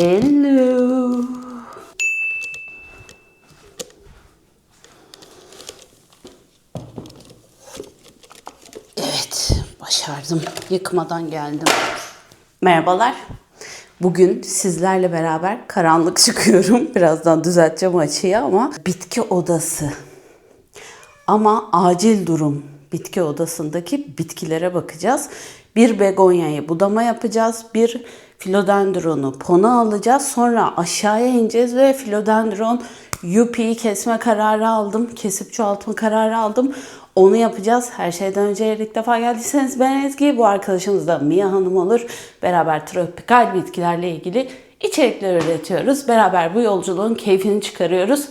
Hello. Evet, başardım. Yıkmadan geldim. Merhabalar. Bugün sizlerle beraber karanlık çıkıyorum. Birazdan düzelteceğim açıyı ama bitki odası. Ama acil durum bitki odasındaki bitkilere bakacağız. Bir begonyayı budama yapacağız. Bir philodendronu pona alacağız. Sonra aşağıya ineceğiz ve philodendron yupi'yi kesme kararı aldım. Kesip çoğaltma kararı aldım. Onu yapacağız. Her şeyden önce ilk defa geldiyseniz ben Ezgi. Bu arkadaşımız da Mia Hanım olur. Beraber tropikal bitkilerle ilgili içerikler üretiyoruz. Beraber bu yolculuğun keyfini çıkarıyoruz.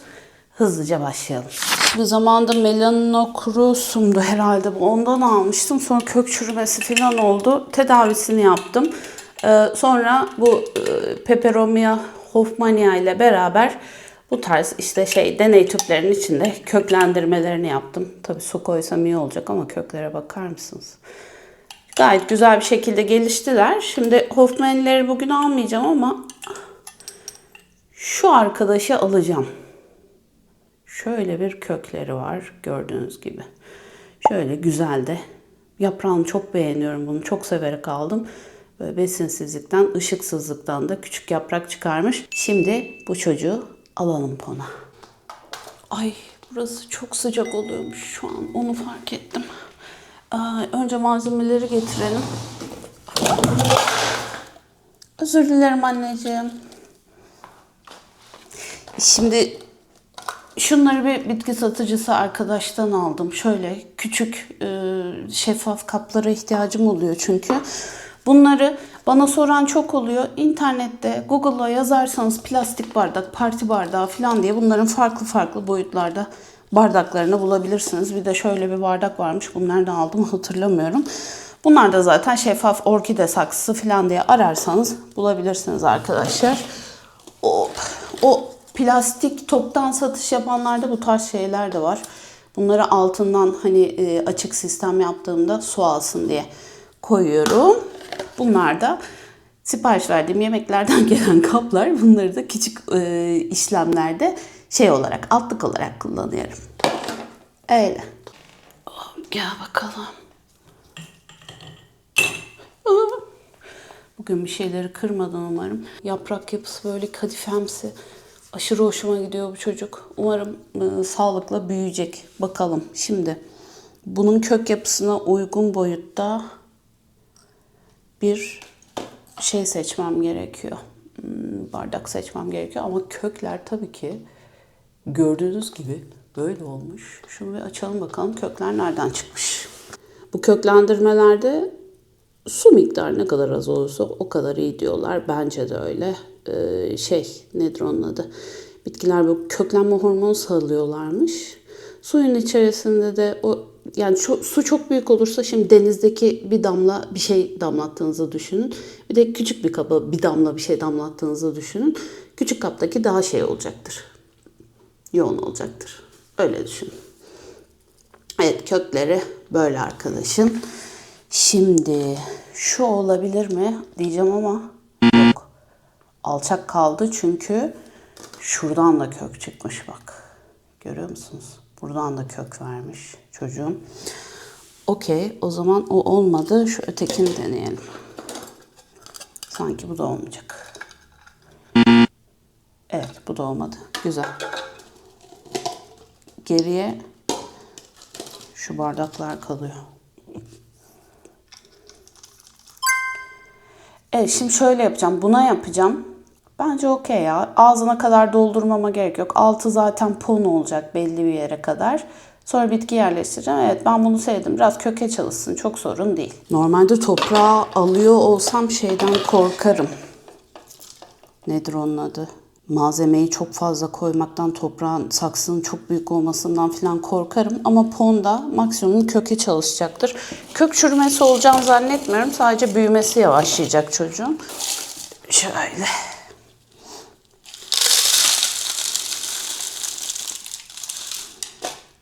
Hızlıca başlayalım. Bir zamanda Melanocrosum'du herhalde. Ondan almıştım. Sonra kök çürümesi falan oldu. Tedavisini yaptım. Sonra bu Peperomia hoffmannia ile beraber bu tarz işte deney tüplerinin içinde köklendirmelerini yaptım. Tabii su koysam iyi olacak ama köklere bakar mısınız? Gayet güzel bir şekilde geliştiler. Şimdi hoffmannia'leri bugün almayacağım ama şu arkadaşı alacağım. Şöyle bir kökleri var gördüğünüz gibi. Şöyle güzel de. Yaprağını çok beğeniyorum bunu. Çok severek aldım. Böyle besinsizlikten, ışıksızlıktan da küçük yaprak çıkarmış. Şimdi bu çocuğu alalım pona. Ay burası çok sıcak oluyormuş şu an. Onu fark ettim. Önce malzemeleri getirelim. Özür dilerim anneciğim. Şimdi şunları bir bitki satıcısı arkadaştan aldım. Şöyle küçük şeffaf kaplara ihtiyacım oluyor çünkü. Bunları bana soran çok oluyor. İnternette Google'a yazarsanız plastik bardak, parti bardağı falan diye bunların farklı farklı boyutlarda bardaklarını bulabilirsiniz. Bir de şöyle bir bardak varmış. Bunu nereden aldım hatırlamıyorum. Bunlar da zaten şeffaf orkide saksısı falan diye ararsanız bulabilirsiniz arkadaşlar. O plastik toptan satış yapanlarda bu tarz şeyler de var. Bunları altından hani açık sistem yaptığımda su alsın diye koyuyorum. Bunlar da sipariş verdiğim yemeklerden gelen kaplar. Bunları da küçük işlemlerde olarak, altlık olarak kullanıyorum. Öyle. Gel bakalım. Bugün bir şeyleri kırmadan umarım. Yaprak yapısı böyle kadifemsi. Aşırı hoşuma gidiyor bu çocuk. Umarım sağlıkla büyüyecek. Bakalım. Şimdi bunun kök yapısına uygun boyutta bir seçmem gerekiyor. Bardak seçmem gerekiyor ama kökler tabii ki gördüğünüz gibi böyle olmuş. Şunu bir açalım bakalım kökler nereden çıkmış. Bu köklendirmelerde su miktarı ne kadar az olursa o kadar iyi diyorlar. Bence de öyle. Nedir onun adı? Bitkiler böyle köklenme hormonu salıyorlarmış. Suyun içerisinde de su çok büyük olursa şimdi denizdeki bir damla bir şey damlattığınızı düşünün. Bir de küçük bir kaba bir damla bir şey damlattığınızı düşünün. Küçük kaptaki daha olacaktır. Yoğun olacaktır. Öyle düşünün. Evet kökleri böyle arkadaşın. Şimdi şu olabilir mi diyeceğim ama yok. Alçak kaldı çünkü şuradan da kök çıkmış bak. Görüyor musunuz? Buradan da kök vermiş çocuğum. Okey o zaman o olmadı. Şu ötekini deneyelim. Sanki bu da olmayacak. Evet bu da olmadı. Güzel. Geriye şu bardaklar kalıyor. Evet şimdi şöyle yapacağım. Buna yapacağım. Bence okey ya. Ağzına kadar doldurmama gerek yok. Altı zaten pon olacak belli bir yere kadar. Sonra bitki yerleştireceğim. Evet ben bunu sevdim. Biraz köke çalışsın. Çok sorun değil. Normalde toprağı alıyor olsam şeyden korkarım. Nedir onun adı? Malzemeyi çok fazla koymaktan, toprağın saksının çok büyük olmasından falan korkarım. Ama ponda maksimum köke çalışacaktır. Kök çürümesi olacağını zannetmiyorum. Sadece büyümesi yavaşlayacak çocuğun. Şöyle.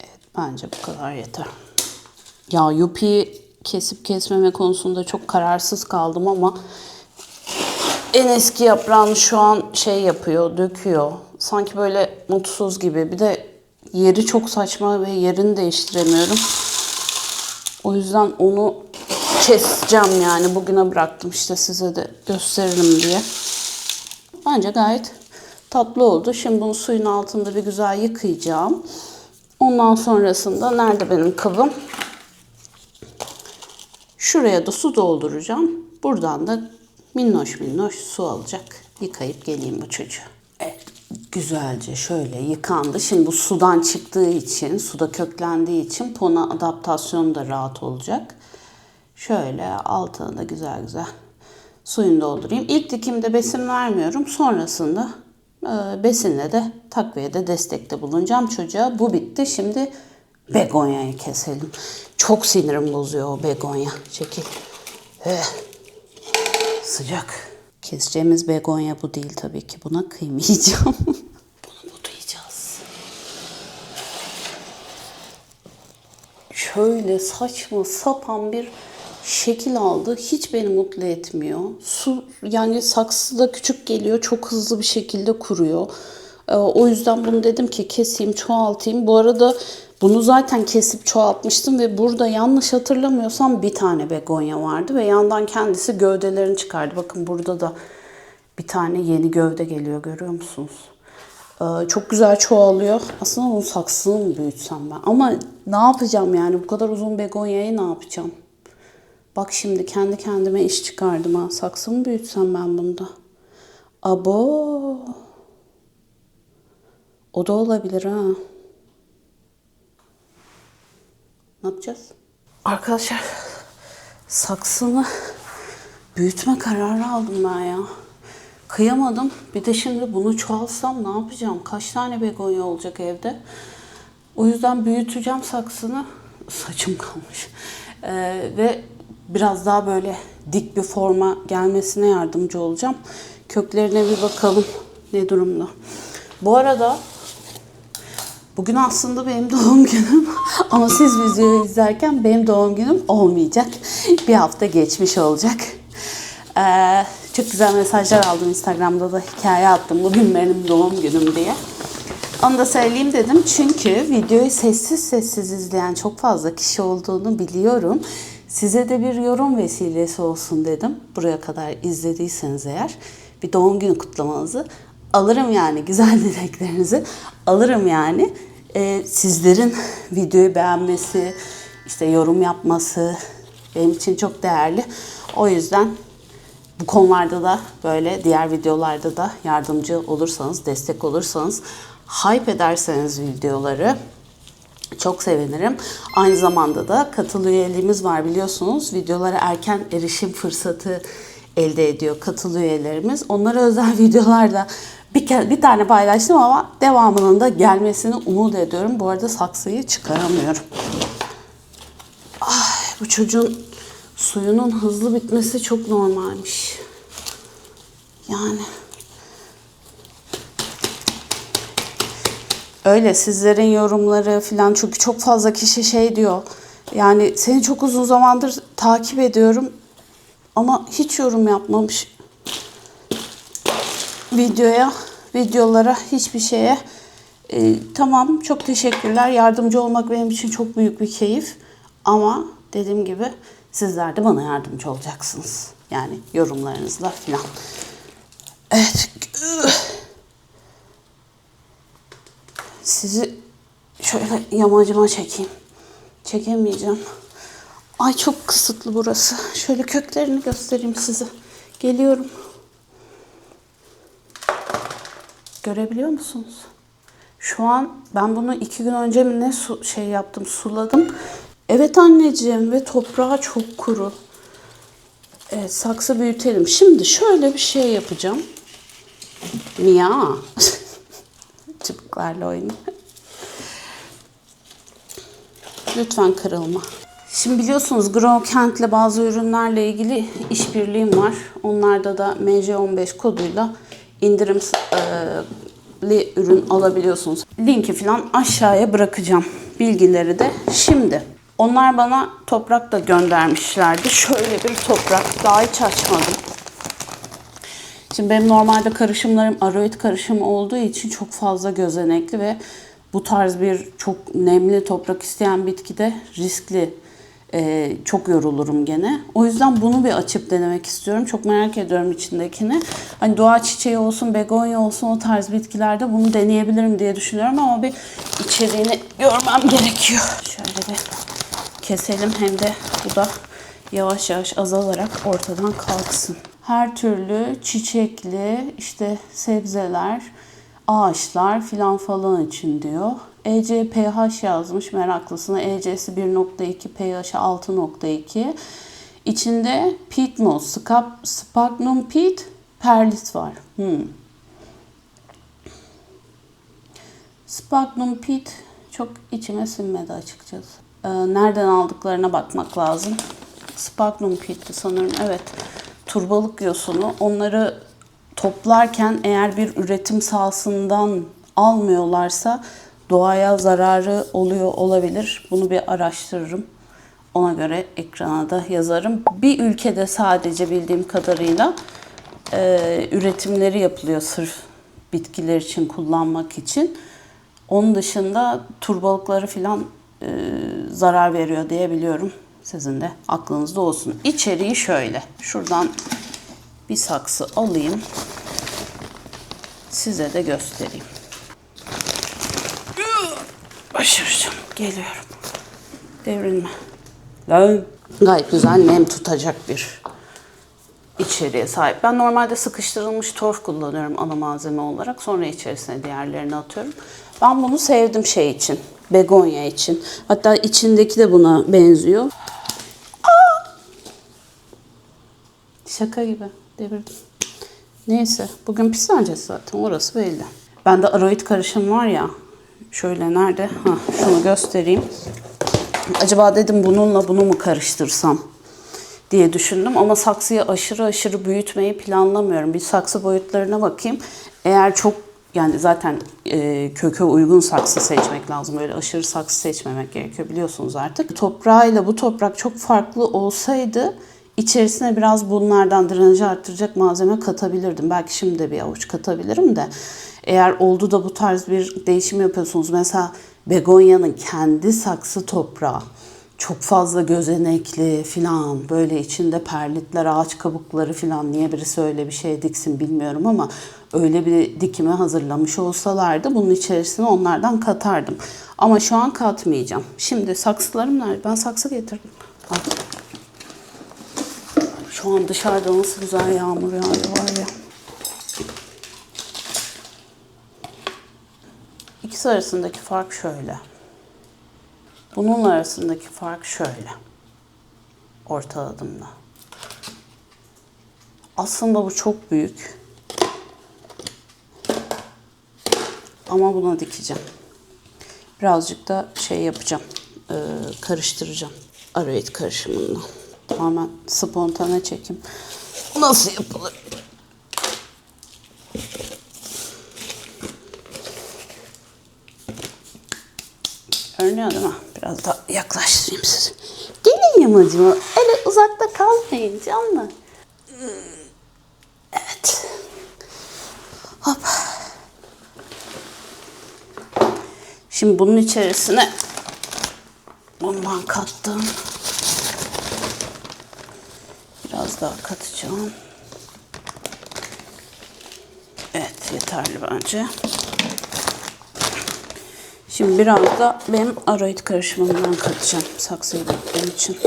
Evet, bence bu kadar yeter. Ya yupi'yi kesip kesmeme konusunda çok kararsız kaldım ama en eski yaprağını şu an şey yapıyor, döküyor. Sanki böyle mutsuz gibi. Bir de yeri çok saçma ve yerini değiştiremiyorum. O yüzden onu keseceğim yani. Bugüne bıraktım işte size de gösteririm diye. Bence gayet tatlı oldu. Şimdi bunu suyun altında bir güzel yıkayacağım. Ondan sonrasında nerede benim kabım? Şuraya da su dolduracağım. Buradan da minnoş minnoş su alacak. Yıkayıp geleyim bu çocuğu. Evet, güzelce şöyle yıkandı. Şimdi bu sudan çıktığı için, suda köklendiği için pona adaptasyonu da rahat olacak. Şöyle altına da güzel güzel suyunu doldurayım. İlk dikimde besin vermiyorum. Sonrasında besinle de takviyede destekte bulunacağım çocuğa. Bu bitti. Şimdi begonyayı keselim. Çok sinirim bozuyor o begonya. Çekil. Sıcak. Keseceğimiz begonya bu değil tabii ki. Buna kıymayacağım. Bunu budayacağız. Şöyle saçma sapan bir şekil aldı. Hiç beni mutlu etmiyor. Su yani saksıda küçük geliyor. Çok hızlı bir şekilde kuruyor. O yüzden bunu dedim ki keseyim, çoğaltayım. Bu arada bunu zaten kesip çoğaltmıştım ve burada yanlış hatırlamıyorsam bir tane begonya vardı ve yandan kendisi gövdelerini çıkardı. Bakın burada da bir tane yeni gövde geliyor, görüyor musunuz? Çok güzel çoğalıyor. Aslında onun saksını mı büyütsem ben? Ama ne yapacağım yani? Bu kadar uzun begonyayı ne yapacağım? Bak şimdi kendi kendime iş çıkardım ha. Saksı mı büyütsem ben bunda? Abo. O da olabilir ha. Ne yapacağız? Arkadaşlar saksını büyütme kararı aldım ben ya. Kıyamadım. Bir de şimdi bunu çoğalsam ne yapacağım? Kaç tane begonya olacak evde? O yüzden büyüteceğim saksını. Saçım kalmış. Ve biraz daha böyle dik bir forma gelmesine yardımcı olacağım. Köklerine bir bakalım ne durumda. Bu arada bugün aslında benim doğum günüm ama siz videoyu izlerken benim doğum günüm olmayacak. Bir hafta geçmiş olacak. Çok güzel mesajlar aldım. Instagram'da da hikaye attım. Bugün benim doğum günüm diye. Onu da söyleyeyim dedim. Çünkü videoyu sessiz sessiz izleyen çok fazla kişi olduğunu biliyorum. Size de bir yorum vesilesi olsun dedim. Buraya kadar izlediyseniz eğer bir doğum günü kutlamanızı alırım yani. Güzel dileklerinizi alırım yani. Sizlerin videoyu beğenmesi, işte yorum yapması benim için çok değerli. O yüzden bu konularda da böyle diğer videolarda da yardımcı olursanız, destek olursanız, hype ederseniz videoları çok sevinirim. Aynı zamanda da katıl üyeliğimiz var biliyorsunuz. Videolara erken erişim fırsatı elde ediyor katıl üyelerimiz. Onlara özel videolarda bir tane paylaştım ama devamının da gelmesini umut ediyorum. Bu arada saksıyı çıkaramıyorum. Ay, bu çocuğun suyunun hızlı bitmesi çok normalmiş. Yani öyle sizlerin yorumları falan, çünkü çok fazla kişi şey diyor. Yani seni çok uzun zamandır takip ediyorum ama hiç yorum yapmamış videolara, hiçbir şeye. Tamam, çok teşekkürler. Yardımcı olmak benim için çok büyük bir keyif. Ama dediğim gibi sizler de bana yardımcı olacaksınız. Yani yorumlarınızla falan. Evet. Sizi şöyle yamacıma çekeyim. Çekemeyeceğim. Ay çok kısıtlı burası. Şöyle köklerini göstereyim size. Geliyorum. Görebiliyor musunuz? Şu an ben bunu 2 gün önce mi ne yaptım, suladım. Evet anneciğim, ve toprağı çok kuru. Evet, saksı büyütelim. Şimdi şöyle bir şey yapacağım. Mia. Çubuklarla oyna. Lütfen kırılma. Şimdi biliyorsunuz Growkent'le bazı ürünlerle ilgili işbirliğim var. Onlarda da MC15 koduyla indirimli ürün alabiliyorsunuz. Linki falan aşağıya bırakacağım. Bilgileri de. Şimdi onlar bana toprak da göndermişlerdi. Şöyle bir toprak. Daha hiç açmadım. Şimdi benim normalde karışımlarım aroid karışımı olduğu için çok fazla gözenekli ve bu tarz bir çok nemli toprak isteyen bitkide riskli. Çok yorulurum gene. O yüzden bunu bir açıp denemek istiyorum. Çok merak ediyorum içindekini. Hani doğa çiçeği olsun, begonya olsun o tarz bitkilerde bunu deneyebilirim diye düşünüyorum ama bir içeriğini görmem gerekiyor. Şöyle bir keselim hem de bu da yavaş yavaş azalarak ortadan kalksın. Her türlü çiçekli işte sebzeler, ağaçlar filan falan için diyor. ECPH yazmış meraklısına. EC'si 1.2, pH'i 6.2. İçinde peat moss, sphagnum peat, perlit var. Sphagnum peat çok içime sinmedi açıkçası. Nereden aldıklarına bakmak lazım. Sphagnum peat'ti sanırım. Evet. Turbalık yosunu. Onları toplarken eğer bir üretim sahasından almıyorlarsa doğaya zararı oluyor olabilir. Bunu bir araştırırım. Ona göre ekrana da yazarım. Bir ülkede sadece bildiğim kadarıyla üretimleri yapılıyor sırf bitkiler için kullanmak için. Onun dışında turbalıkları falan zarar veriyor diye biliyorum. Sizin de aklınızda olsun. İçeriği şöyle. Şuradan bir saksı alayım. Size de göstereyim. Başaracağım. Geliyorum. Devrilme. Lan. Gayet güzel nem tutacak bir içeriğe sahip. Ben normalde sıkıştırılmış torf kullanıyorum ana malzeme olarak. Sonra içerisine diğerlerini atıyorum. Ben bunu sevdim şey için. Begonya için. Hatta içindeki de buna benziyor. Aa! Şaka gibi. Devirdim. Neyse. Bugün pisleneceğiz zaten. Orası belli. Bende aroid karışım var ya. Şöyle nerede? Şunu göstereyim. Acaba dedim bununla bunu mu karıştırsam diye düşündüm. Ama saksıyı aşırı büyütmeyi planlamıyorum. Bir saksı boyutlarına bakayım. Eğer çok yani zaten köke uygun saksı seçmek lazım. Böyle aşırı saksı seçmemek gerekiyor biliyorsunuz artık. Toprağıyla bu toprak çok farklı olsaydı içerisine biraz bunlardan drenajı arttıracak malzeme katabilirdim. Belki şimdi de bir avuç katabilirim de. Eğer oldu da bu tarz bir değişim yapıyorsunuz. Mesela begonyanın kendi saksı toprağı çok fazla gözenekli filan böyle içinde perlitler, ağaç kabukları filan niye birisi öyle bir şey diksin bilmiyorum ama öyle bir dikime hazırlamış olsalardı bunun içerisine onlardan katardım. Ama şu an katmayacağım. Şimdi saksılarım nerede? Ben saksı getirdim. Al. Şu an dışarıda nasıl güzel yağmur yağıyor var ya. İkisi arasındaki fark şöyle. Bunun arasındaki fark şöyle. Ortaladığımda. Aslında bu çok büyük. Ama buna dikeceğim. Birazcık da şey yapacağım. Karıştıracağım. Aroid karışımından. Tamamen spontane çekim. Nasıl yapılır? Görünüyor değil mi? Biraz daha yaklaştırayım sizi. Gelin yamacıma. Öyle uzakta kalmayın canlı. Evet. Hop. Şimdi bunun içerisine bundan kattım. Biraz daha katacağım. Evet yeterli bence. Şimdi biraz da benim aroid karışımımdan katacağım saksıyı döktüğüm için.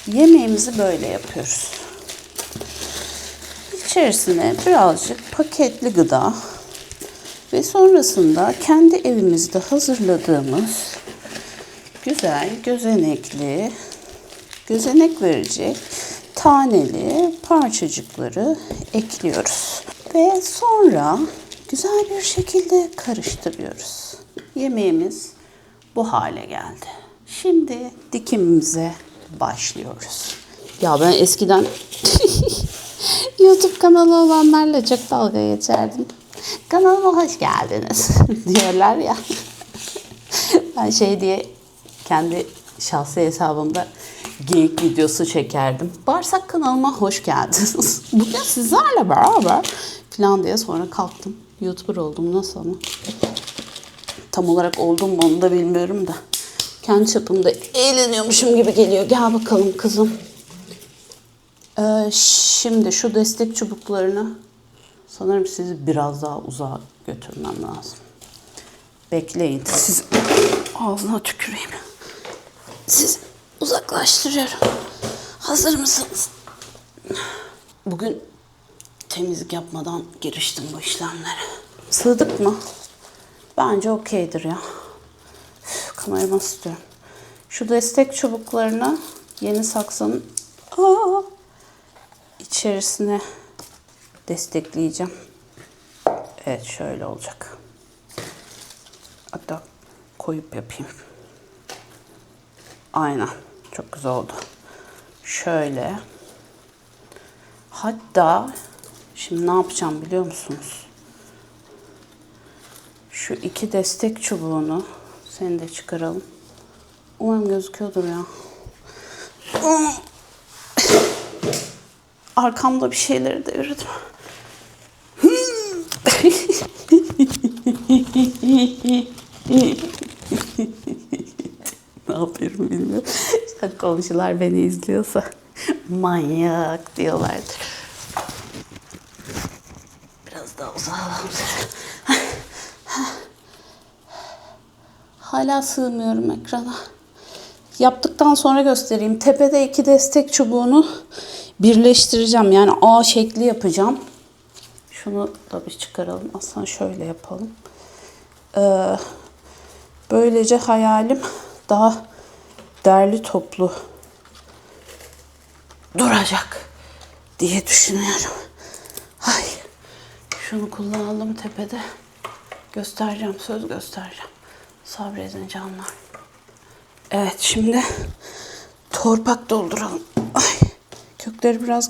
Yemeğimizi böyle yapıyoruz. İçerisine birazcık paketli gıda ve sonrasında kendi evimizde hazırladığımız güzel gözenekli, gözenek verecek taneli parçacıkları ekliyoruz. Ve sonra güzel bir şekilde karıştırıyoruz. Yemeğimiz bu hale geldi. Şimdi dikimimize başlıyoruz. Ya ben eskiden YouTube kanalı olanlarla çok dalga geçerdim. Kanalıma hoş geldiniz diyorlar ya. Ben şey diye kendi şahsi hesabımda geyik videosu çekerdim. Bağırsak kanalıma hoş geldiniz. Bugün sizlerle beraber falan diye sonra kalktım. YouTuber oldum nasıl ama. Tam olarak oldum mu onu da bilmiyorum da. Kendi çapımda eğleniyormuşum gibi geliyor. Gel bakalım kızım. Şimdi şu destek çubuklarını sanırım sizi biraz daha uzağa götürmem lazım. Bekleyin. Siz ağzına tüküreyim. Siz uzaklaştırıyorum. Hazır mısınız? Bugün temizlik yapmadan giriştim bu işlemlere. Sığdık mı? Bence okeydir ya. Kameramı istiyorum. Şu destek çubuklarını yeni saksının içerisine destekleyeceğim. Evet şöyle olacak. Hatta koyup yapayım. Aynen. Çok güzel oldu. Şöyle. Hatta şimdi ne yapacağım biliyor musunuz? Şu iki destek çubuğunu seni de çıkaralım. Umarım gözüküyordur ya. Arkamda bir şeyleri devirdim. Ne yapıyorum bilmiyorum. Komşular beni izliyorsa manyak diyorlardır. Biraz daha uzağalım. Hala sığmıyorum ekrana. Yaptıktan sonra göstereyim. Tepede iki destek çubuğunu birleştireceğim. Yani A şekli yapacağım. Şunu da bir çıkaralım. Aslında şöyle yapalım. Böylece hayalim daha derli toplu duracak diye düşünüyorum. Ay, şunu kullanalım tepede. Göstereceğim, söz göstereceğim. Sabredin canlar. Evet, şimdi torpak dolduralım. Ay, kökleri biraz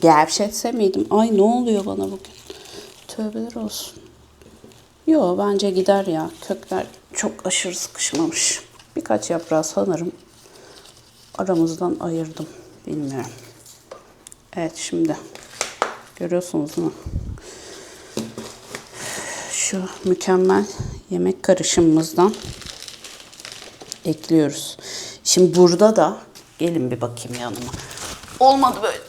gevşetse miydim? Ay ne oluyor bana bugün? Tövbeler olsun. Yo bence gider ya. Kökler çok aşırı sıkışmamış. Birkaç yaprağı sanırım aramızdan ayırdım. Bilmiyorum. Evet şimdi görüyorsunuz mu? Şu mükemmel yemek karışımımızdan ekliyoruz. Şimdi burada da gelin bir bakayım yanıma. Olmadı böyle.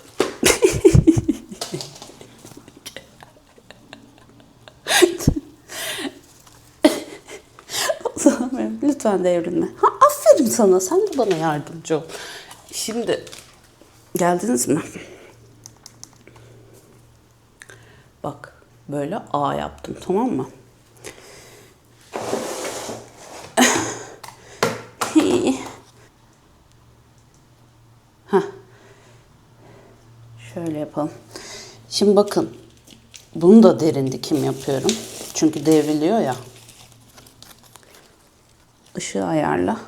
Lütfen devrilme. Ha, aferin sana. Sen de bana yardımcı ol. Şimdi geldiniz mi? Bak böyle A yaptım tamam mı? Heh. Şöyle yapalım. Şimdi bakın. Bunu da derin dikim yapıyorum. Çünkü devriliyor ya. Işığı ayarla.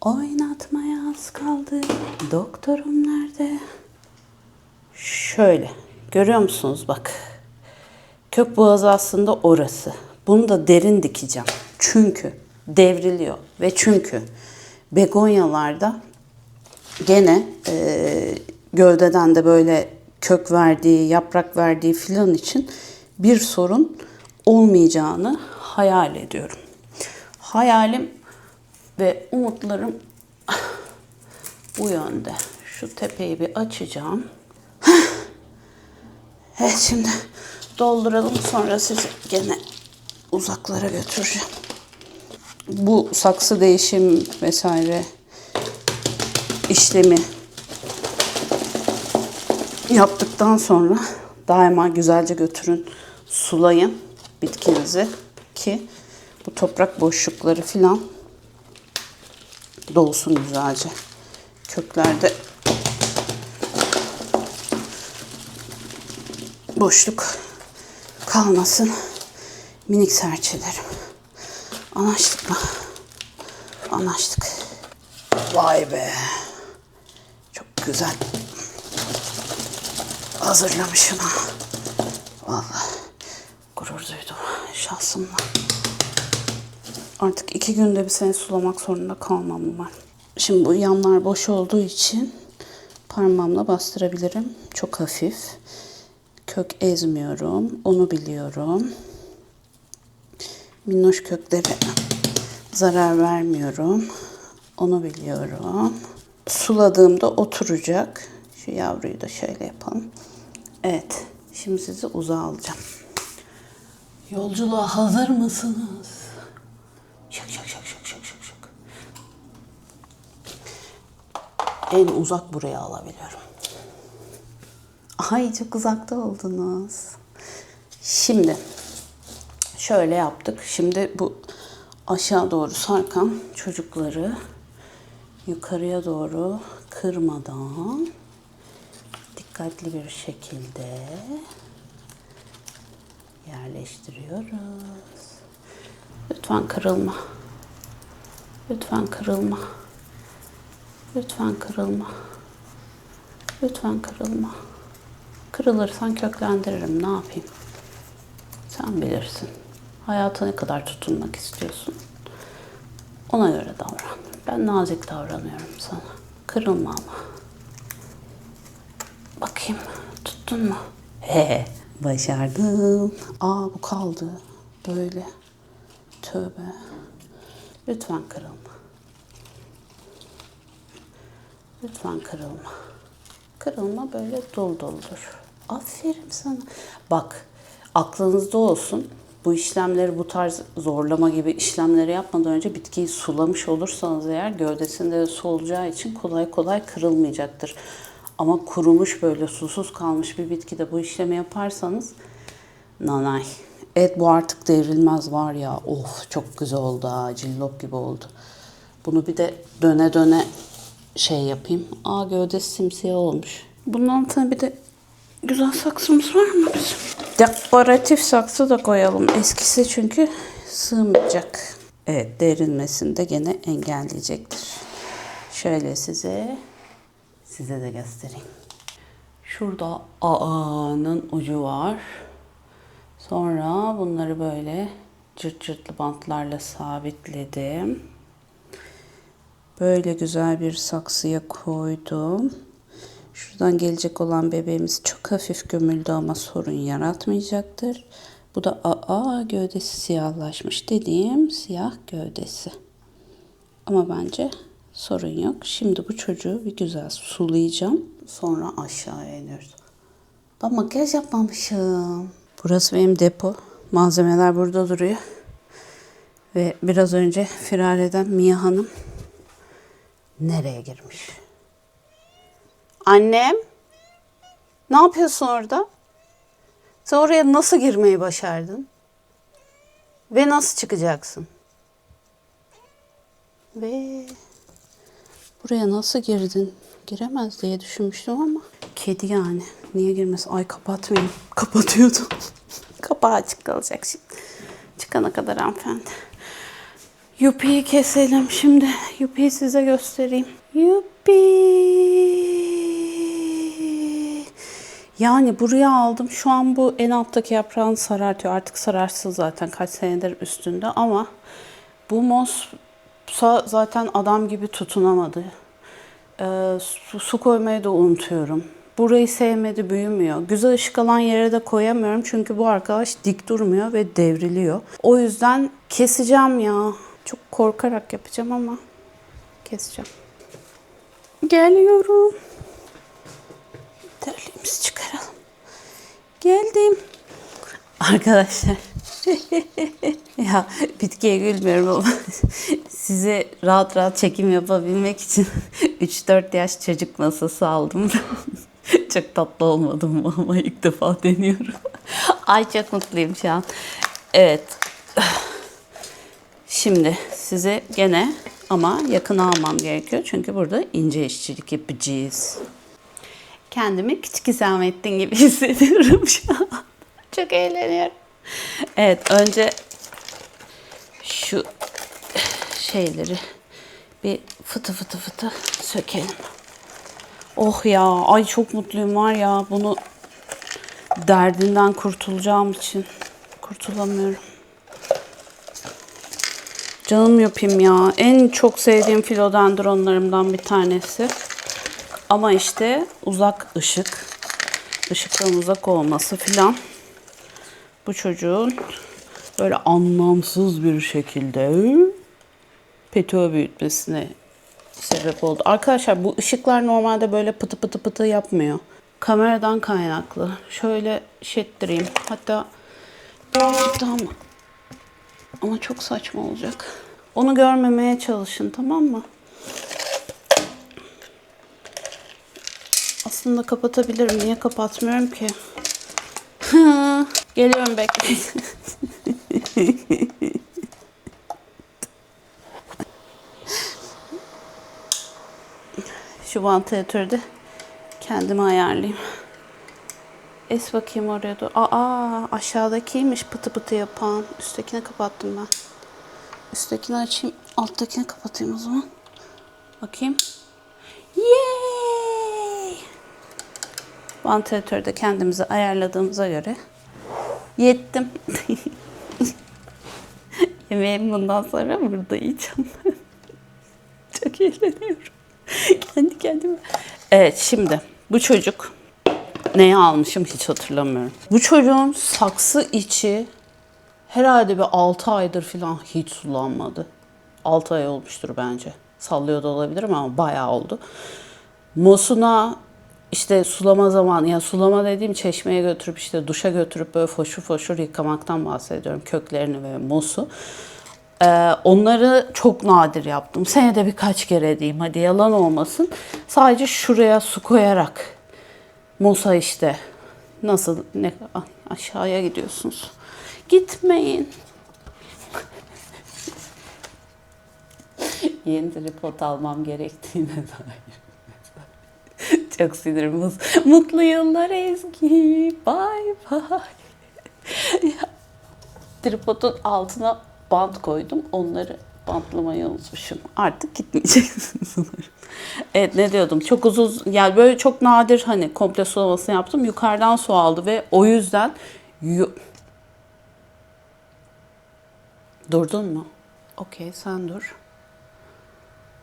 Oynatmaya az kaldı. Doktorum nerede? Şöyle. Görüyor musunuz bak. Kök boğazı aslında orası. Bunu da derin dikeceğim. Çünkü devriliyor. Ve çünkü begonyalarda gene gövdeden de böyle kök verdiği, yaprak verdiği filan için bir sorun olmayacağını hayal ediyorum. Hayalim ve umutlarım bu yönde. Şu tepeyi bir açacağım. Evet şimdi dolduralım sonra sizi gene uzaklara götüreceğim. Bu saksı değişim vesaire işlemi yaptıktan sonra daima güzelce götürün, sulayın bitkinizi ki bu toprak boşlukları filan dolsun güzelce. Köklerde boşluk kalmasın. Minik serçelerim. Anlaştık mı? Anlaştık. Vay be. Çok güzel. hazırlamışım ha. Vallahi gurur duydum şahsımla. Artık 2 günde bir seni sulamak zorunda kalmam umarım. Şimdi bu yanlar boş olduğu için parmağımla bastırabilirim. Çok hafif. Kök ezmiyorum. Onu biliyorum. Minnoş köklere zarar vermiyorum. Onu biliyorum. Suladığımda oturacak. Şu yavruyu da şöyle yapalım. Evet. Şimdi sizi uzağa alacağım. Yolculuğa hazır mısınız? Şak şak şak şak şak şak şak. En uzak buraya alabiliyorum. Ay çok uzakta oldunuz. Şimdi şöyle yaptık. Şimdi bu aşağı doğru sarkan çocukları yukarıya doğru kırmadan dikkatli bir şekilde yerleştiriyoruz. Lütfen kırılma. Lütfen kırılma. Lütfen kırılma. Lütfen kırılma. Kırılırsan köklendiririm. Ne yapayım? Sen bilirsin. Hayata ne kadar tutunmak istiyorsun? Ona göre davran. Ben nazik davranıyorum sana. Kırılma ama. Bakayım. Tuttun mu? He. Başardım. Aa bu kaldı. Böyle. Tövbe. Lütfen kırılma. Lütfen kırılma. Kırılma böyle dolu doludur. Aferin sana. Bak aklınızda olsun. Bu işlemleri bu tarz zorlama gibi işlemleri yapmadan önce bitkiyi sulamış olursanız eğer gövdesinde de su olacağı için kolay kolay kırılmayacaktır. Ama kurumuş böyle susuz kalmış bir bitkide bu işlemi yaparsanız nanay. Evet bu artık devrilmez var ya. Of çok güzel oldu ha. Cillop gibi oldu. Bunu bir de döne döne şey yapayım. Aa gövdesi simsiyah olmuş. Bunun altına bir de güzel saksımız var mı bizim? Dekoratif saksı da koyalım. Eskisi çünkü sığmayacak. Evet derinmesini de gene engelleyecektir. Şöyle size de göstereyim. Şurada ağanın ucu var. Sonra bunları böyle cırt cırtlı bantlarla sabitledim. Böyle güzel bir saksıya koydum. Şuradan gelecek olan bebeğimiz çok hafif gömüldü ama sorun yaratmayacaktır. Bu da gövdesi siyahlaşmış dediğim siyah gövdesi. Ama bence sorun yok. Şimdi bu çocuğu bir güzel sulayacağım. Sonra aşağıya iniyoruz. Ben makyaj yapmamışım. Burası benim depo. Malzemeler burada duruyor. Ve biraz önce firar eden Mia Hanım nereye girmiş? Annem, ne yapıyorsun orada? Sen oraya nasıl girmeyi başardın? Ve nasıl çıkacaksın? Ve buraya nasıl girdin? Giremez diye düşünmüştüm ama. Kedi yani. Niye girmez? Ay kapatmayayım. Kapatıyordum. Kapağı açık kalacak şimdi. Çıkana kadar hanımefendi. Yupi'yi keselim şimdi. Yupi'yi size göstereyim. Yupi. Yani buraya aldım. Şu an bu en alttaki yaprağını sarartıyor. Artık sararsın zaten kaç senedir üstünde ama bu mossa zaten adam gibi tutunamadı. Su koymayı da unutuyorum. Burayı sevmedi, büyümüyor. Güzel ışık alan yere de koyamıyorum çünkü bu arkadaş dik durmuyor ve devriliyor. O yüzden keseceğim ya. Çok korkarak yapacağım ama keseceğim. Geliyorum. Terliğimizi çıkaralım. Geldim. Arkadaşlar. Ya bitkiye gülmüyorum ama size rahat rahat çekim yapabilmek için 3-4 yaş çocuk masası aldım. Çok tatlı olmadım mı ama ilk defa deniyorum. Ay çok mutluyum şu an. Evet. Şimdi size gene ama yakına almam gerekiyor. Çünkü burada ince işçilik yapacağız. Kendimi küçük Hüsamettin gibi hissediyorum şu an. Çok eğleniyorum. Evet önce şu şeyleri bir fıtı sökelim. Oh ya ay çok mutluyum var ya bunu derdinden kurtulacağım için kurtulamıyorum. Canım yapayım ya. En çok sevdiğim filodendronlarımdan bir tanesi. Ama işte uzak ışık. Işıktan uzak olması filan. Bu çocuğun böyle anlamsız bir şekilde peteği büyütmesine sebep oldu. Arkadaşlar bu ışıklar normalde böyle pıtı pıtı pıtı yapmıyor. Kameradan kaynaklı. Şöyle ettireyim. Hatta birazcık daha mı? Ama çok saçma olacak. Onu görmemeye çalışın, tamam mı? Aslında kapatabilirim. Niye kapatmıyorum ki? Geliyorum, bekle. Şu vantilatörü de kendime ayarlayayım. Es bakayım oraya doğru. Aa, aşağıdakiymiş pıtı pıtı yapan. Üsttekini kapattım ben. Üsttekini açayım. Alttakini kapatayım o zaman. Bakayım. Yay! Vantilatörü de kendimize ayarladığımıza göre yettim. Yemeğimi bundan sonra burada yiyeceğim. Çok eğleniyorum. Kendi kendime. Evet, şimdi bu çocuk neyi almışım hiç hatırlamıyorum. Bu çocuğun saksı içi herhalde bir 6 aydır falan hiç sulanmadı. 6 ay olmuştur bence. Sallıyor da olabilirim ama bayağı oldu. Mosuna işte sulama zamanı, yani sulama dediğim çeşmeye götürüp işte duşa götürüp böyle foşur foşur yıkamaktan bahsediyorum. Köklerini ve mosu. Onları çok nadir yaptım. Senede birkaç kere diyeyim, hadi yalan olmasın. Sadece şuraya su koyarak. Mosa işte. Nasıl? Ne, aşağıya gidiyorsunuz. Gitmeyin. Yeni tripod almam gerektiğine dair. Çok sinirim. Mutlu yıllar Ezgi. Bye bye. Tripodun altına bant koydum. Onları bantlamayı unutmuşum. Artık gitmeyeceksiniz sanırım. Evet, ne diyordum? Çok uzun, yani böyle çok nadir hani komple sulamasını yaptım. Yukarıdan su aldı ve o yüzden durdun mu? Okey, sen dur.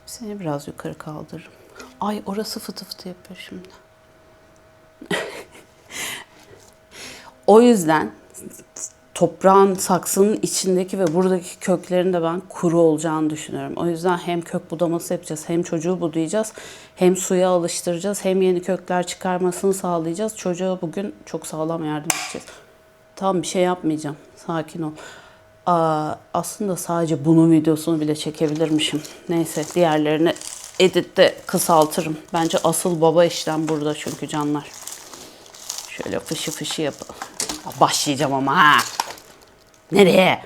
Seni biraz yukarı kaldırırım. Ay, orası fıtı fıtı yapıyor şimdi. O yüzden toprağın, saksının içindeki ve buradaki köklerin de ben kuru olacağını düşünüyorum. O yüzden hem kök budaması yapacağız, hem çocuğu budayacağız, hem suya alıştıracağız, hem yeni kökler çıkarmasını sağlayacağız. Çocuğa bugün çok sağlam yardım edeceğiz. Tamam, bir şey yapmayacağım. Sakin ol. Aslında sadece bunun videosunu bile çekebilirmişim. Neyse, diğerlerini editte kısaltırım. Bence asıl baba işlem burada çünkü canlar. Şöyle fışı fışı yapalım. Başlayacağım ama ha. Nereye?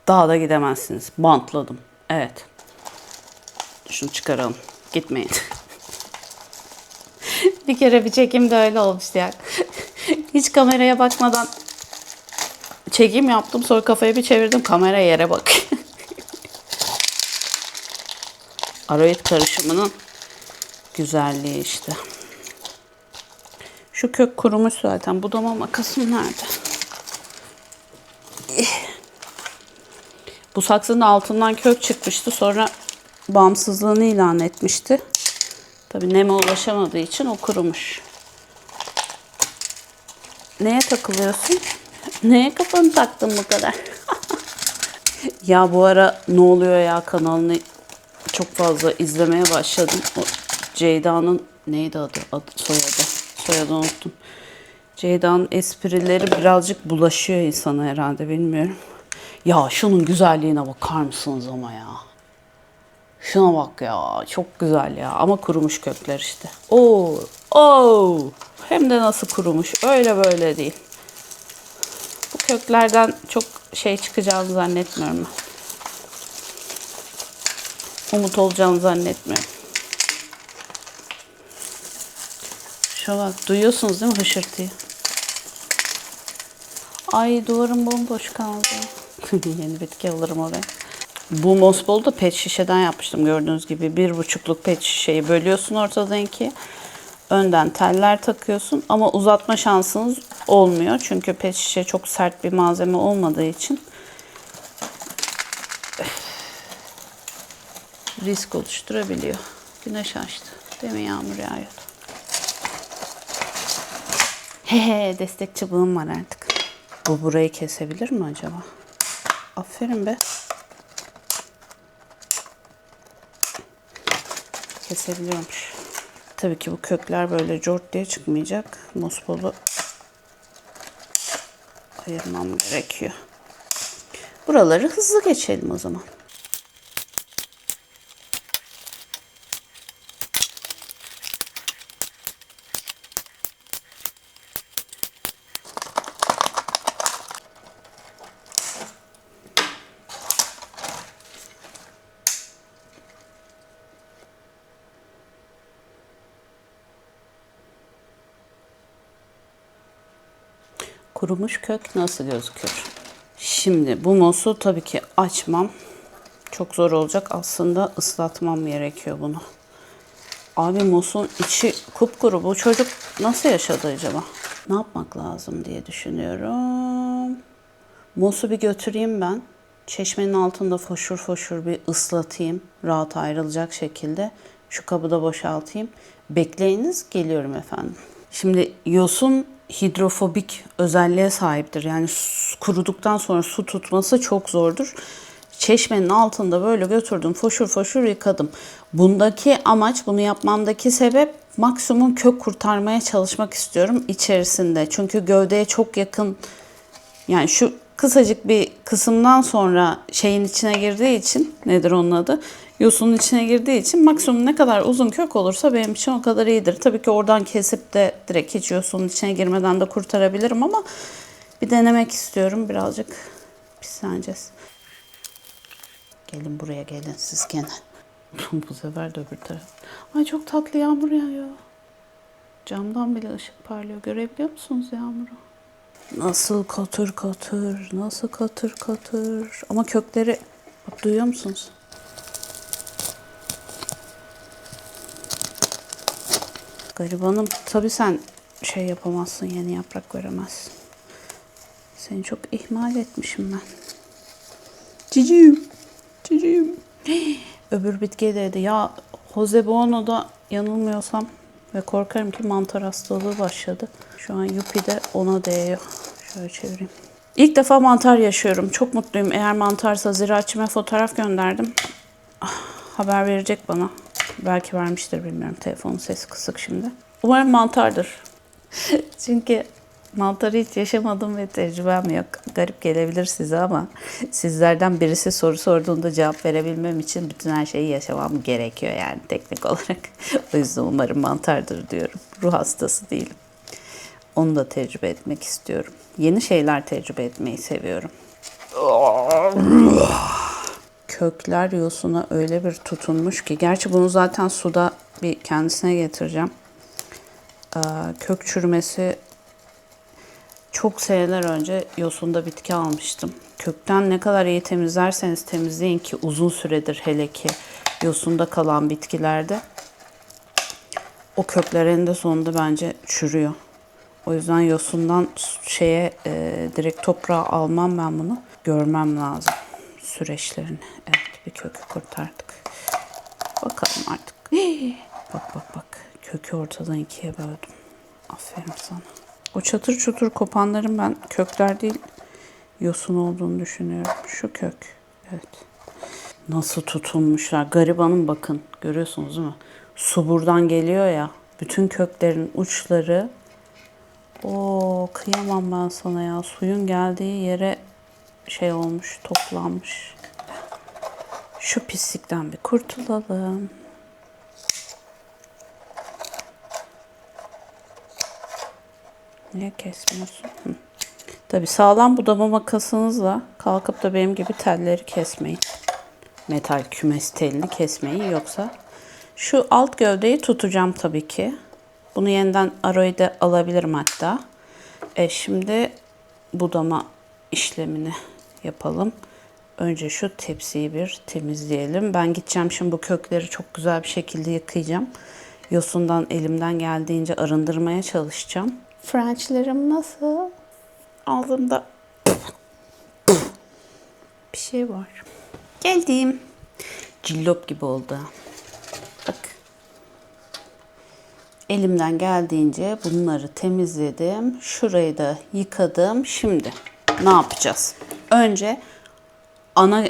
Daha da gidemezsiniz. Bantladım. Evet. Şunu çıkaralım. Gitmeyin. Bir kere bir çekimde öyle olmuştu ya. Hiç kameraya bakmadan çekim yaptım. Sonra kafayı bir çevirdim. Kamera yere bak. Aroid karışımının güzelliği işte. Şu kök kurumuş zaten. Budama makasım nerede? Bu saksının altından kök çıkmıştı. Sonra bağımsızlığını ilan etmişti. Tabii neme ulaşamadığı için o kurumuş. Neye takılıyorsun? Neye kafanı taktın bu kadar? Ya bu ara Ne Oluyor Ya kanalını çok fazla izlemeye başladım. O Ceyda'nın neydi soyadı? Soyadı unuttum. Ceyda'nın esprileri birazcık bulaşıyor insana herhalde, bilmiyorum. Ya şunun güzelliğine bakar mısınız ama ya? Şuna bak ya, çok güzel ya, ama kurumuş kökler işte. Oo, hem de nasıl kurumuş, öyle böyle değil. Bu köklerden çok şey çıkacağını zannetmiyorum ben. Umut olacağını zannetmiyorum. Şuna bak, duyuyorsunuz değil mi hışırtıyı? Ay, duvarım bomboş kaldı. Yeni bitki alırım oraya. Bu mossball'u da pet şişeden yapmıştım gördüğünüz gibi. 1,5'luk pet şişeyi bölüyorsun ortadan ikiye. önden teller takıyorsun ama uzatma şansınız olmuyor. Çünkü pet şişe çok sert bir malzeme olmadığı için risk oluşturabiliyor. Güneş açtı. Değil mi, yağmur yağıyordu. He destek çubuğum var artık. Bu burayı kesebilir mi acaba? Aferin be. Kesebiliyormuş. Tabii ki bu kökler böyle cort diye çıkmayacak. Mospolu ayırmam gerekiyor. Buraları hızlı geçelim o zaman. Kurumuş kök nasıl gözüküyor? Şimdi bu mosu tabii ki açmam. Çok zor olacak. Aslında ıslatmam gerekiyor bunu. Abi mosun içi kupkuru. Bu çocuk nasıl yaşadı acaba? Ne yapmak lazım diye düşünüyorum. Mosu bir götüreyim ben. Çeşmenin altında foşur foşur bir ıslatayım. Rahat ayrılacak şekilde. Şu kabı da boşaltayım. Bekleyiniz, geliyorum efendim. Şimdi yosun hidrofobik özelliğe sahiptir. Yani kuruduktan sonra su tutması çok zordur. Çeşmenin altında böyle götürdüm, foşur foşur yıkadım. Bundaki amaç, bunu yapmamdaki sebep maksimum kök kurtarmaya çalışmak istiyorum içerisinde. Çünkü gövdeye çok yakın, yani şu kısacık bir kısımdan sonra şeyin içine girdiği için, nedir onun adı? Yosunun içine girdiği için maksimum ne kadar uzun kök olursa benim için o kadar iyidir. Tabii ki oradan kesip de direkt hiç yosunun içine girmeden de kurtarabilirim ama bir denemek istiyorum. Birazcık pisleneceğiz. Gelin buraya, gelin siz gene. Bu sefer de öbür taraf. Ay çok tatlı yağmur yağıyor. Camdan bile ışık parlıyor. Görebiliyor musunuz yağmuru? Nasıl katır katır, nasıl katır katır. Ama kökleri, bak duyuyor musunuz? Garibanım. Tabii sen şey yapamazsın, yeni yaprak veremezsin. Seni çok ihmal etmişim ben. Cicim. Cicim. Öbür bitkiye değdi. Ya Jose Bono'da yanılmıyorsam ve korkarım ki mantar hastalığı başladı. Şu an Yuppie de ona değiyor. Şöyle çevireyim. İlk defa mantar yaşıyorum. Çok mutluyum. Eğer mantarsa ziraatçıma fotoğraf gönderdim. Haber verecek bana. Belki vermiştir, bilmiyorum. Telefonun sesi kısık şimdi. Umarım mantardır. Çünkü mantarı hiç yaşamadım ve tecrübem yok. Garip gelebilir size ama sizlerden birisi soru sorduğunda cevap verebilmem için bütün her şeyi yaşamam gerekiyor yani teknik olarak. O yüzden umarım mantardır diyorum. Ruh hastası değilim. Onu da tecrübe etmek istiyorum. Yeni şeyler tecrübe etmeyi seviyorum. Kökler yosuna öyle bir tutunmuş ki. Gerçi bunu zaten suda bir kendisine getireceğim. Kök çürümesi, çok seneler önce yosunda bitki almıştım. Kökten ne kadar iyi temizlerseniz temizleyin ki uzun süredir, hele ki yosunda kalan bitkilerde o kökler eninde sonunda bence çürüyor. O yüzden yosundan direkt toprağa almam, ben bunu görmem lazım süreçlerini. Evet, bir kökü kurtardık. Bakalım artık. Bak bak bak, kökü ortadan ikiye böldüm. Aferin sana. O çatır çutur kopanların ben kökler değil yosun olduğunu düşünüyorum. Şu kök. Evet. Nasıl tutunmuşlar. Garibanım, bakın. Görüyorsunuz değil mi? Su buradan geliyor ya. Bütün köklerin uçları. Oo, kıyamam ben sana ya. Suyun geldiği yere şey olmuş, toplanmış. Şu pislikten bir kurtulalım. Niye kesmiyorsun? Tabii sağlam budama makasınızla kalkıp da benim gibi telleri kesmeyin. Metal kümes telini kesmeyin, yoksa. Şu alt gövdeyi tutacağım tabii ki. Bunu yeniden aroide alabilirim hatta. Şimdi budama işlemini yapalım. Önce şu tepsiyi bir temizleyelim. Ben gideceğim şimdi bu kökleri çok güzel bir şekilde yıkayacağım. yosundan elimden geldiğince arındırmaya çalışacağım. Frenchlerim nasıl? Ağzımda bir şey var. Geldim. Cillop gibi oldu. Bak. Elimden geldiğince bunları temizledim. Şurayı da yıkadım. Şimdi ne yapacağız? Önce ana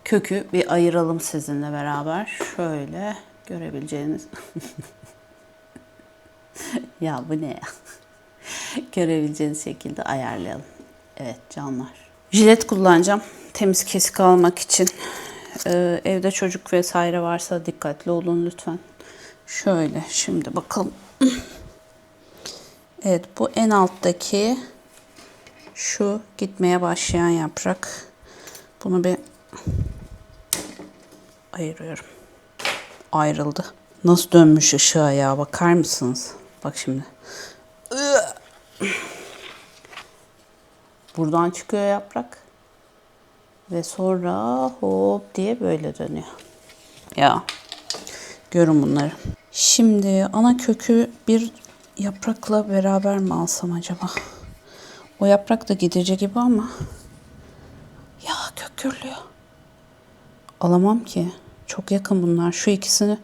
kökü bir ayıralım sizinle beraber. Şöyle görebileceğiniz. Ya bu ne ya? Görebileceğiniz şekilde ayarlayalım. Evet canlar. Jilet kullanacağım. Temiz kesik almak için. Evde çocuk vesaire varsa dikkatli olun lütfen. Şöyle şimdi bakalım. Evet bu en alttaki şu gitmeye başlayan yaprak. Bunu bir ayırıyorum. Ayrıldı. Nasıl dönmüş ışığa ya, bakar mısınız? Bak şimdi. Buradan çıkıyor yaprak. Ve sonra hop diye böyle dönüyor. Ya görün bunları. Şimdi ana kökü bir yaprakla beraber mi alsam acaba? O yaprak da gidici gibi ama. Ya kök gürlüyor. Alamam ki. Çok yakın bunlar. Şu ikisini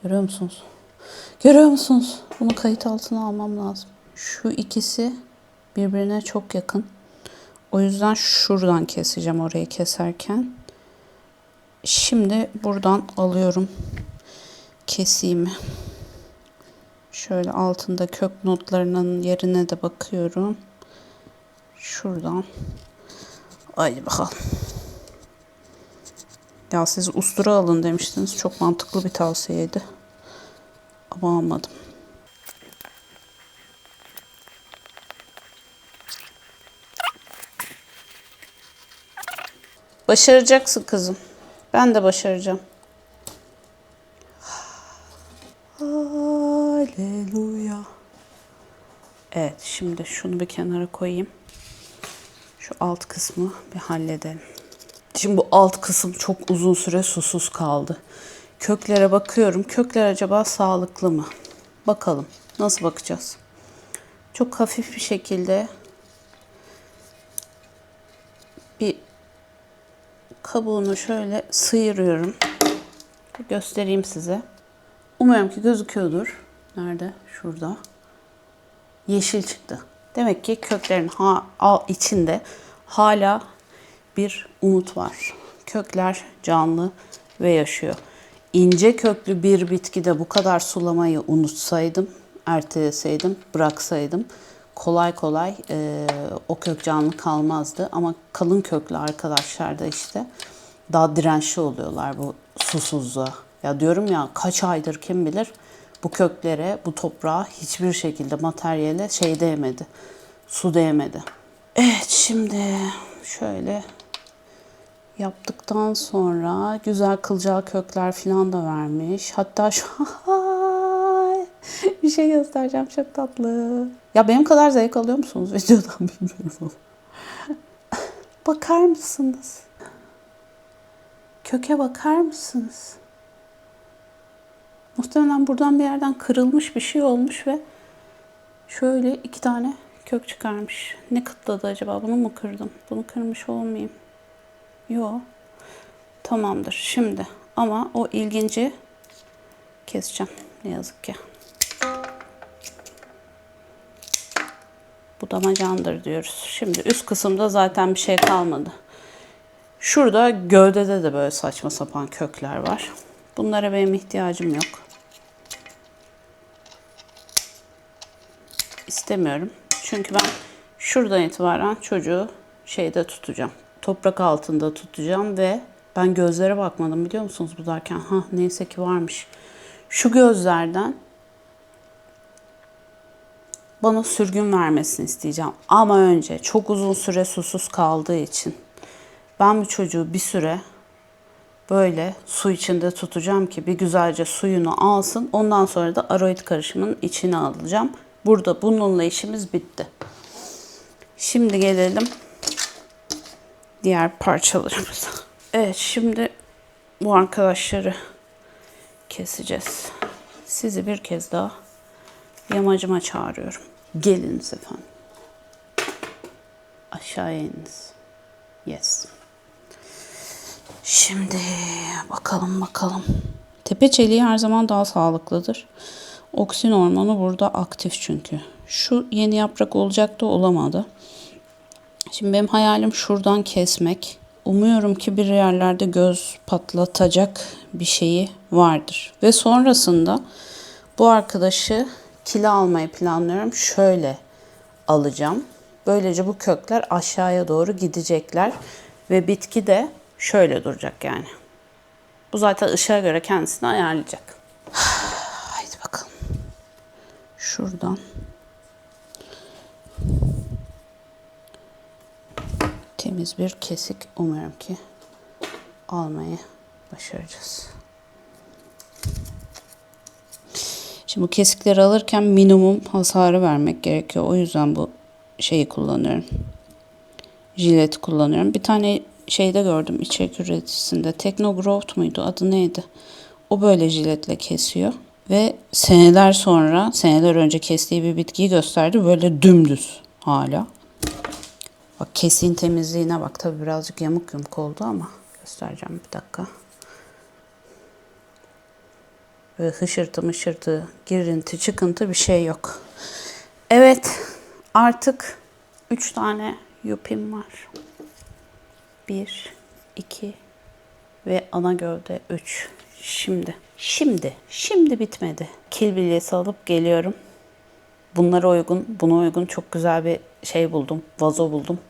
görüyor musunuz? Görüyor musunuz? Bunu kayıt altına almam lazım. Şu ikisi birbirine çok yakın. O yüzden şuradan keseceğim orayı keserken. Şimdi buradan alıyorum kesiğimi. Şöyle altında kök notlarının yerine de bakıyorum. Şuradan. Haydi bakalım. Ya siz ustura alın demiştiniz. Çok mantıklı bir tavsiyeydi. Ama almadım. Başaracaksın kızım. Ben de başaracağım. Haleluya. Evet, şimdi şunu bir kenara koyayım. Şu alt kısmı bir halledelim. Şimdi bu alt kısım çok uzun süre susuz kaldı. Köklere bakıyorum. Kökler acaba sağlıklı mı? Bakalım. Nasıl bakacağız? Çok hafif bir şekilde bir kabuğunu şöyle sıyırıyorum. Göstereyim size. Umuyorum ki gözüküyordur. Nerede? Şurada. Yeşil çıktı. Demek ki köklerin içinde hala bir umut var. Kökler canlı ve yaşıyor. İnce köklü bir bitkide bu kadar sulamayı unutsaydım, erteleseydim, bıraksaydım kolay kolay o kök canlı kalmazdı. Ama kalın köklü arkadaşlar da işte daha dirençli oluyorlar bu susuzluğa. Ya diyorum ya, kaç aydır kim bilir bu köklere, bu toprağa hiçbir şekilde materyale değmedi. Su değmedi. Evet, şimdi şöyle yaptıktan sonra güzel kılcal kökler falan da vermiş. Hatta şu bir şey göstereceğim, çok tatlı. Ya benim kadar zevk alıyor musunuz videodan bilmiyorum. Bakar mısınız? Köke bakar mısınız? Muhtemelen buradan bir yerden kırılmış bir şey olmuş ve şöyle 2 tane kök çıkarmış. Ne kıtladı acaba? Bunu mu kırdım? Bunu kırmış olmayayım. Yok. Tamamdır. Şimdi ama o ilginci keseceğim. Ne yazık ki. Bu damacandır diyoruz. Şimdi üst kısımda zaten bir şey kalmadı. Şurada gövdede de böyle saçma sapan kökler var. Bunlara benim ihtiyacım yok. İstemiyorum. Çünkü ben şuradan itibaren çocuğu tutacağım. Toprak altında tutacağım ve ben gözlere bakmadım biliyor musunuz budarken? Neyse ki varmış. Şu gözlerden bana sürgün vermesini isteyeceğim. Ama önce çok uzun süre susuz kaldığı için ben bu çocuğu bir süre böyle su içinde tutacağım ki bir güzelce suyunu alsın. Ondan sonra da aroid karışımının içine alacağım. Burada bununla işimiz bitti. Şimdi gelelim diğer parçalarımıza. Evet, şimdi bu arkadaşları keseceğiz. sizi bir kez daha yamacıma çağırıyorum. Geliniz efendim. Aşağıya ininiz. Yes. Şimdi bakalım. Tepe çeliği her zaman daha sağlıklıdır. Oksin hormonu burada aktif çünkü. Şu yeni yaprak olacak da olamadı. Şimdi benim hayalim şuradan kesmek. Umuyorum ki bir yerlerde göz patlatacak bir şeyi vardır. Ve sonrasında bu arkadaşı kile almayı planlıyorum. Şöyle alacağım. Böylece bu kökler aşağıya doğru gidecekler. Ve bitki de şöyle duracak yani. Bu zaten ışığa göre kendisini ayarlayacak. Haydi bakalım. Şuradan. Temiz bir kesik umuyorum ki almayı başaracağız. Şimdi bu kesikleri alırken minimum hasarı vermek gerekiyor. O yüzden bu şeyi kullanıyorum. Jilet kullanıyorum. Bir tane şeyde gördüm içerik üreticisinde. Technogrowth muydu? Adı neydi? O böyle jiletle kesiyor. Ve seneler önce kestiği bir bitkiyi gösterdi. Böyle dümdüz hala. Bak kesiğin temizliğine bak. Tabii birazcık yamuk yumuk oldu ama göstereceğim bir dakika. Böyle hışırtı, girinti, çıkıntı bir şey yok. Evet, artık 3 tane yupim var. 1, 2 ve ana gövde 3. Şimdi bitmedi. Kil bilyesi alıp geliyorum. Buna uygun çok güzel bir şey buldum. Vazo buldum.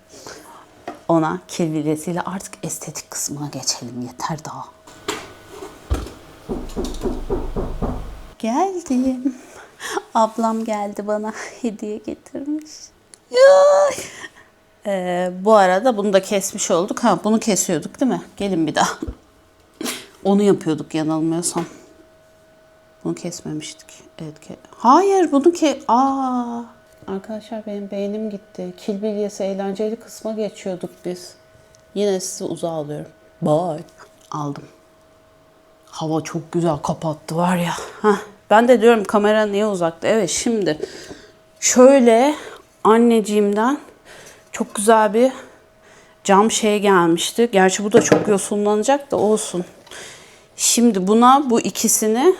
Ona kil bilyesiyle artık estetik kısmına geçelim. Yeter daha. Geldim. Ablam geldi bana hediye getirmiş. Bu arada bunu da kesmiş olduk. Bunu kesiyorduk değil mi? Gelin bir daha. Onu yapıyorduk yanılmıyorsam. Bunu kesmemiştik. Evet. Hayır bunu arkadaşlar benim beynim gitti. Kil bilyesi eğlenceli kısma geçiyorduk biz. Yine sizi uzağa alıyorum. Bye. Aldım. Hava çok güzel kapattı var ya. Ben de diyorum kamera niye uzakta? Evet şimdi şöyle anneciğimden çok güzel bir cam şey gelmişti. Gerçi bu da çok yosunlanacak da olsun. Şimdi bu ikisini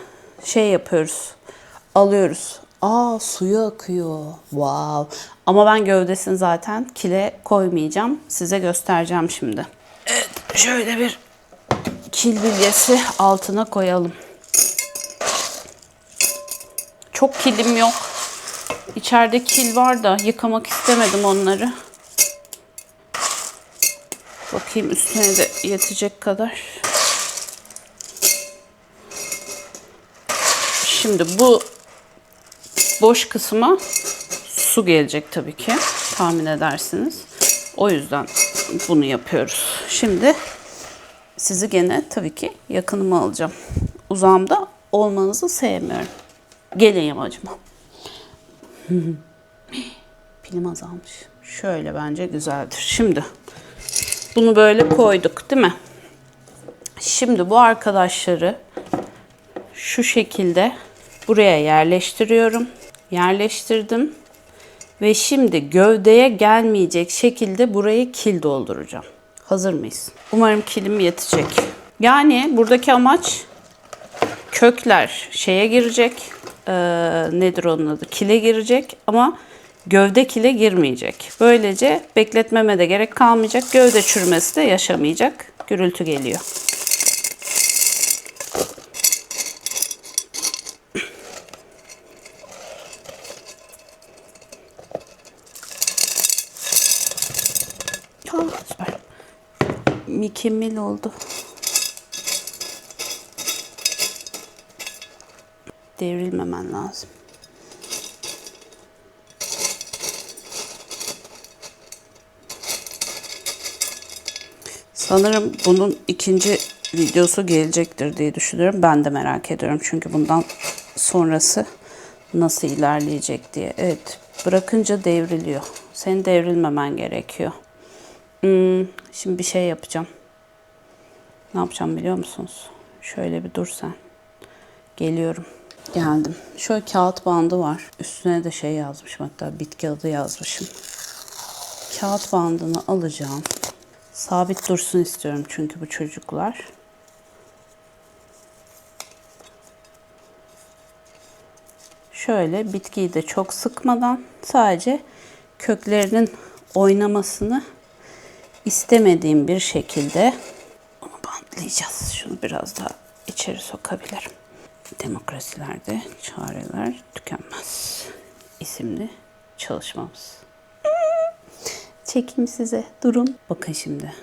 yapıyoruz. Alıyoruz. Suyu akıyor. Wow. Ama ben gövdesini zaten kile koymayacağım. Size göstereceğim şimdi. Evet şöyle bir kil bilyesi altına koyalım. Çok kilim yok. İçeride kil var da yıkamak istemedim onları. Bakayım üstüne de yetecek kadar. Şimdi bu boş kısma su gelecek tabii ki. Tahmin edersiniz. O yüzden bunu yapıyoruz. Şimdi sizi gene tabii ki yakınıma alacağım. Uzağımda olmanızı sevmiyorum. Gelin yamacıma. Pilim azalmış. Şöyle bence güzeldir. Şimdi bunu böyle koyduk değil mi? Şimdi bu arkadaşları şu şekilde buraya yerleştiriyorum. Yerleştirdim. Ve şimdi gövdeye gelmeyecek şekilde burayı kil dolduracağım. Hazır mıyız? Umarım kilim yetecek. Yani buradaki amaç kökler şeye girecek. Nedir onun adı? Kile girecek ama gövde kile girmeyecek. Böylece bekletmeme de gerek kalmayacak. Gövde çürümesi de yaşamayacak. Gürültü geliyor. Süper. Mükemmel oldu. Devrilmemen lazım. Sanırım bunun ikinci videosu gelecektir diye düşünüyorum. Ben de merak ediyorum. Çünkü bundan sonrası nasıl ilerleyecek diye. Evet. Bırakınca devriliyor. Senin devrilmemen gerekiyor. Şimdi bir şey yapacağım. Ne yapacağım biliyor musunuz? Şöyle bir dur sen. Geliyorum. Geldim. Şöyle kağıt bandı var. Üstüne de şey yazmışım, hatta bitki adı yazmışım. Kağıt bandını alacağım. Sabit dursun istiyorum çünkü bu çocuklar. Şöyle bitkiyi de çok sıkmadan sadece köklerinin oynamasını istemediğim bir şekilde bunu bantlayacağız. Şunu biraz daha içeri sokabilirim. Demokrasilerde çareler tükenmez isimli çalışmamız. Çekeyim size. Durun. Bakın şimdi.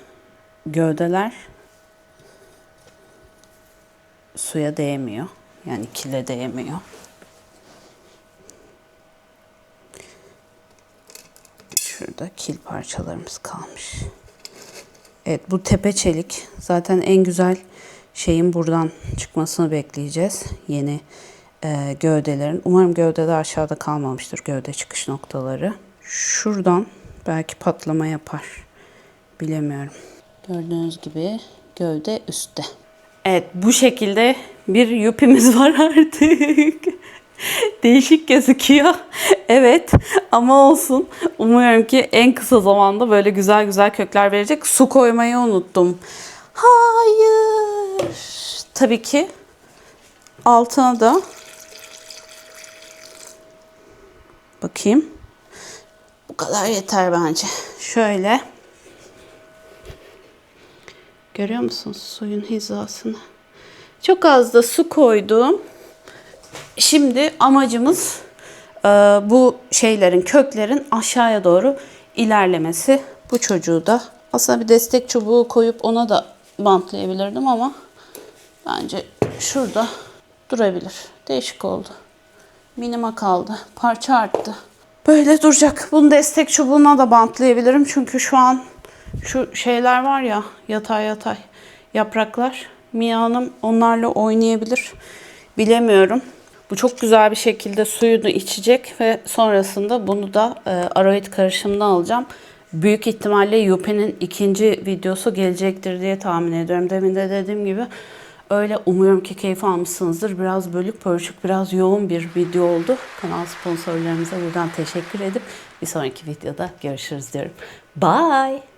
Gövdeler suya değmiyor. Yani kile değmiyor. Şurada kil parçalarımız kalmış. Evet, bu tepe çelik. Zaten en güzel şeyin buradan çıkmasını bekleyeceğiz. Yeni gövdelerin. Umarım gövdeler aşağıda kalmamıştır. Gövde çıkış noktaları. Şuradan belki patlama yapar. Bilemiyorum. Gördüğünüz gibi gövde üstte. Evet, bu şekilde bir yupimiz var artık. Değişik gözüküyor. Evet ama olsun. Umuyorum ki en kısa zamanda böyle güzel güzel kökler verecek. Su koymayı unuttum. Hayır. Tabii ki altına da bakayım. Bu kadar yeter bence. Şöyle. Görüyor musunuz suyun hizasını? Çok az da su koydum. Şimdi amacımız bu şeylerin, köklerin aşağıya doğru ilerlemesi. Bu çocuğu da aslında bir destek çubuğu koyup ona da bantlayabilirdim ama bence şurada durabilir. Değişik oldu. Minima kaldı. Parça arttı. Böyle duracak. Bunu destek çubuğuna da bantlayabilirim. Çünkü şu an şu şeyler var ya, yatay yatay yapraklar. Mia Hanım onlarla oynayabilir. Bilemiyorum. Bu çok güzel bir şekilde suyunu içecek ve sonrasında bunu da aroid karışımından alacağım. Büyük ihtimalle Yupi'nin ikinci videosu gelecektir diye tahmin ediyorum. Demin de dediğim gibi öyle. Umuyorum ki keyif almışsınızdır. Biraz bölük pörçük, biraz yoğun bir video oldu. Kanal sponsorlarımıza buradan teşekkür edip bir sonraki videoda görüşürüz diyorum. Bye!